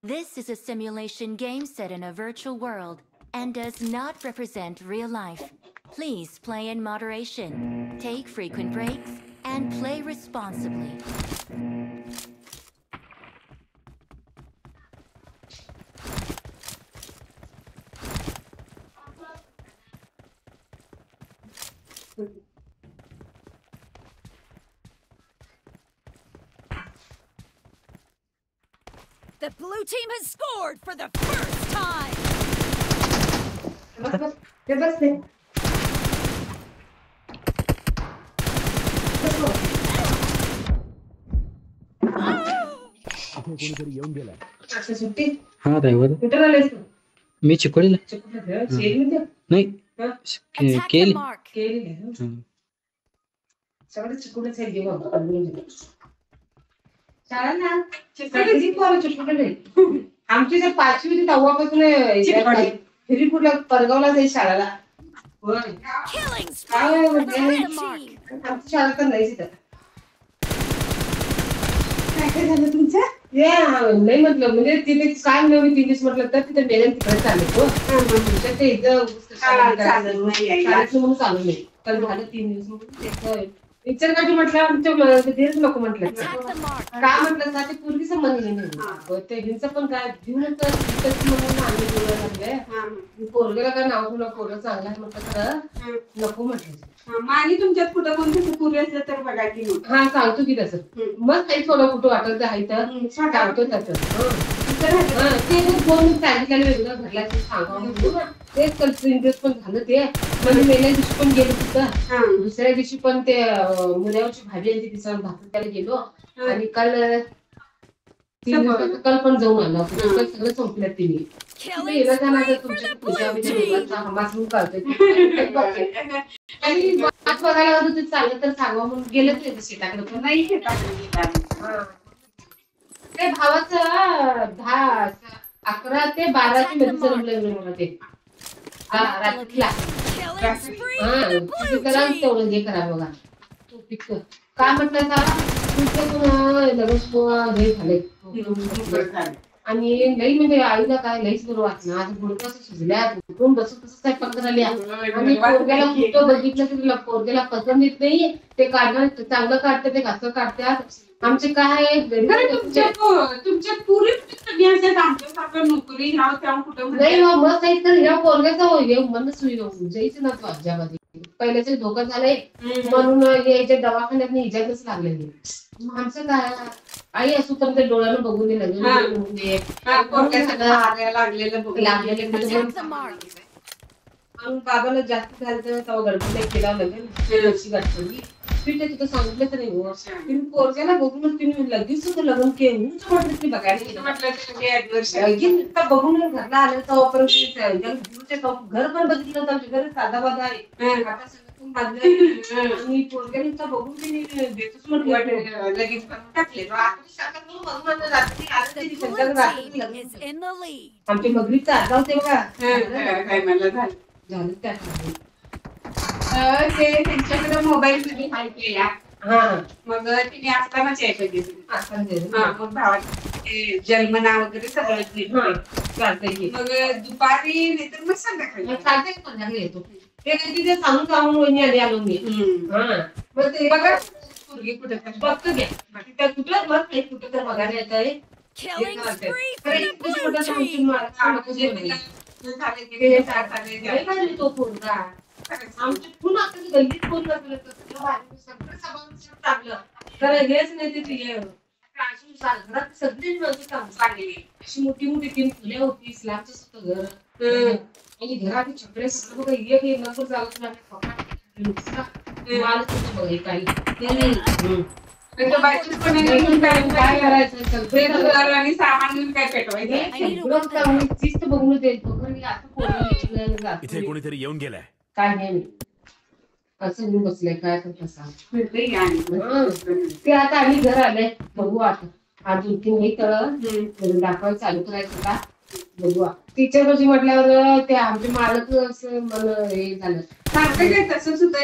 This is a simulation game set in a virtual world and does not represent real life. Please play in moderation, take frequent breaks, and play responsibly. The blue team has scored for the first time. कोणीतरी येऊन गेला. हा driver मी चिकोडीला नाही Attack the केली mark. आमची जर 5वी तेव्हापासून फिरीपूरला परगावला जाईल शाळेला. Killing काय spree for the red म्हणजे team. आमची शाळा तर नाहीच इथं. काय झालं तुमचं? नाही म्हटलं म्हणजे तिथे काय नवीन इंग्लिश म्हटलं तर तिथे मेलन तिकडे चालू ते इथं शाळेत म्हणून चालू नाही तर झालं 3 दिवस म्हणून पिक्चर कधी म्हटलं आमच्या तेच नको म्हटलं Attack the mark. काय म्हटलं ना ते पूर्वी संबंध नाही ते हिंचं पण काय जीवनच म्हणून आम्ही बोलायला लागले पोरगेला काय नाव तुला पोरं चांगलं आहे म्हटलं खरं नको म्हटलं आणि तुमच्यात कुठं कोणतं पूर्वी असलं तर बघा की हा सांगतो की तसं मग काही थोडं कुठं वाटत तर आहे तर सांगतो त्याचं ते फोन सांगितल्याने वेगळं घरला सांगा तेच इंटरेस्ट पण झालं ते म्हणजे पहिल्या दिवशी पण गेलो तिथं दुसऱ्या दिवशी पण ते मुलावरची भाजी आणि तिचा भाकर त्याला गेलो आणि काल 3 दिवसाचं काल पण जाऊन आलो सगळं संपलं तिने Killing spree for the blue team. आणि बघायला होतं ते चाललं तर सांगा म्हणून गेलं ते शेताकडे पण नाही शेतात ते भावाचं 11 ते 12 ची मध्ये जन्मलं मला ते रात्रीला Killing spree for the blue त्याला team. तेवढं हे करा बघा काय म्हटलं का तुमचं पण लगेच हे झालंय आणि लई म्हणजे आईला काय लईच बरं वाटलं आज गुडघा शिजल्या उठून बसून कसं स्वयंपाक करायला आणि पोरग्याला कुठं बघितलं की तुला पोरग्याला पसंत येत नाही ते काढणं चांगलं काढते ते घासं काढतात आमचे काय तुमच्या पूर्वी आमच्यासारखं नोकरी कुठं नाही मस्त आहे तर ह्या पोरग्याचा होईल मनच होईल जायचं ना तू आज्यामध्ये पहिल्याचे धोका झालंय म्हणून याच्या दवाखान्यात हिच्यातच लागलेली आमचं काय आई असू पण ते डोळ्यानं बघून दे Attack the mark. बाबाला जास्त झालं तेव्हा गडबड केला लग्न गाठली तिथे तिथं सांगितलं तर नाही पोरग्याला बघूनच तुम्ही लगेच लग्न केलं म्हटलं बघून घरला आलं तेव्हा घर पण बघितलं तर आमच्या घर साधा बाधा आहे आता सगळं आणि पोरग्याला बघून देतच म्हटलं लगेच टाकले The blue team is in the lead. आमच्या मगरीचा अर्धा होते बघा काय मला झालं त्या ते त्यांच्याकडे मोबाईल मध्ये माहिती मग तिने असतानाच मग भावाचे जन्मना वगैरे सगळं मग दुपारी नाहीतर मग संध्याकाळी येतो ते तिथे सांगून सांगून वहिनी आली आलो मी मग ते बघा पोरगी कुठं बघतो घ्या तिथं कुठं मग कुठं तर बघायला येत आहे Killing spree for the blue team. तो पोरगा आमची पुन्हा गल्लीत फोन लागलं सगळं टाकलं तर हेच नाही ते घरात सगळी चांगली अशी मोठी मोठी 3 फुले होती स्लॅबचं सुद्धा घर आणि घरात छपरे सगळं बघा एक नंबर चालत नाही बघा काही काय करायचं सामान काय पेटवायचं शिस्त बघून इथे कोणीतरी येऊन गेलाय. काय नाही असं घेऊन बसलंय काय कसा ते आता आम्ही घर आले बघू आता आज 2-3 नाही तर दाखवायला चालू करायचं का बघू टीचर रोजी म्हटल्यावर ते आमचे मालक असं मला हे झालं काय तसं सुद्धा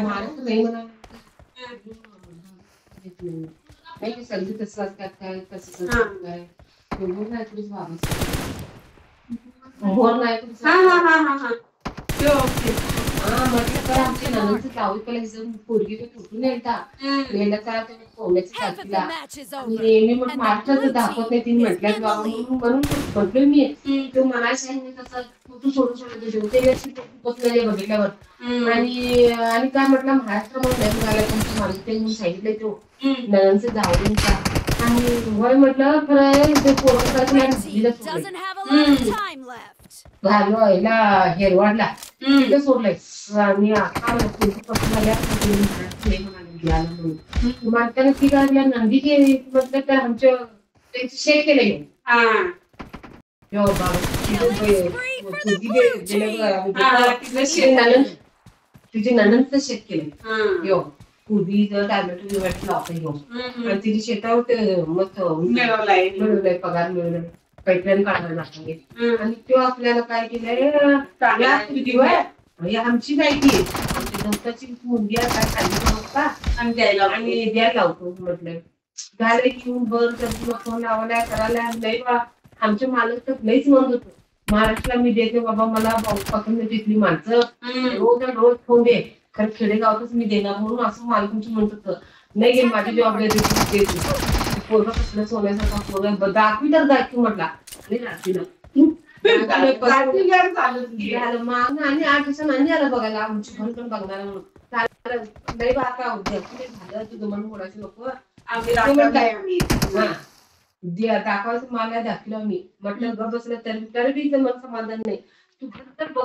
मालक नाही म्हणा नाही संगीत असतात काय कसं काय मोहर नायकूच हा हा हा हा हा त्यो, ओके. म्हटलं तर आमच्या नंदनचं जाऊ पहिला हिचं पोरगी तो कुठून नेला का तुम्ही पोहण्याच्या Half of the जातीला match is आणि over. मी मग And the महाराष्ट्राचं blue दाखवत नाही team तिने is म्हटल्यात in बाबा the lead. म्हणून म्हटलं मी तू म्हणायचं आहे तसं तू सोडून सोडून ते व्यवस्थित बघितल्यावर आणि काय म्हटलं महाराष्ट्रामध्ये नाही म्हणाला तुमची माणूस ते म्हणून सांगितलंय तो नंदनचं जाऊ का आणि होय म्हटलं खरं ते Red team doesn't have a lot of time left. घालू याला हेरवाडला तिथे सोडलंय आणि आता पासून आल्या म्हणताना ती गाडीला नंदी म्हटलं तर आमच्या शेत केलंय तिचे ननंदचं शेत केलं यो पूर्वी टॅबलेट बिबेट लावता येऊ आणि तिच्या शेतावर ते मस्त मिळवलंय पगार मिळवलाय पैठण काढायला लागले आणि तो आपल्याला काय केलंय आमची माहिती आमच्या दत्ताची मुलगी काय खाली आणि द्यायला लावतो म्हटलं झालं घेऊन बरं तर फोन लावलाय करायला लई आमचे मालक तर लईच म्हणत होतो महाराष्ट्राला मी देते बाबा मला पसंत तिथली माणसं रोज फोन दे खरं खेडेगावातच मी देणार म्हणून असं मालकांची म्हणत होतं नाही गे माझी जबाबदारी पोरं कसलं सोन्यासारखा पोरं दाखवी तर दाखवी म्हटला आणि रात्रीला मग आणि 8 दिवसांनी आणि आलं बघायला आमची पण बघणार म्हणून नाही बाका झालं तुझं मन मोडायचं नको दाखवायचं मला दाखलं मी म्हटलं ग बसलं तरी बी मन समाधान नाही तू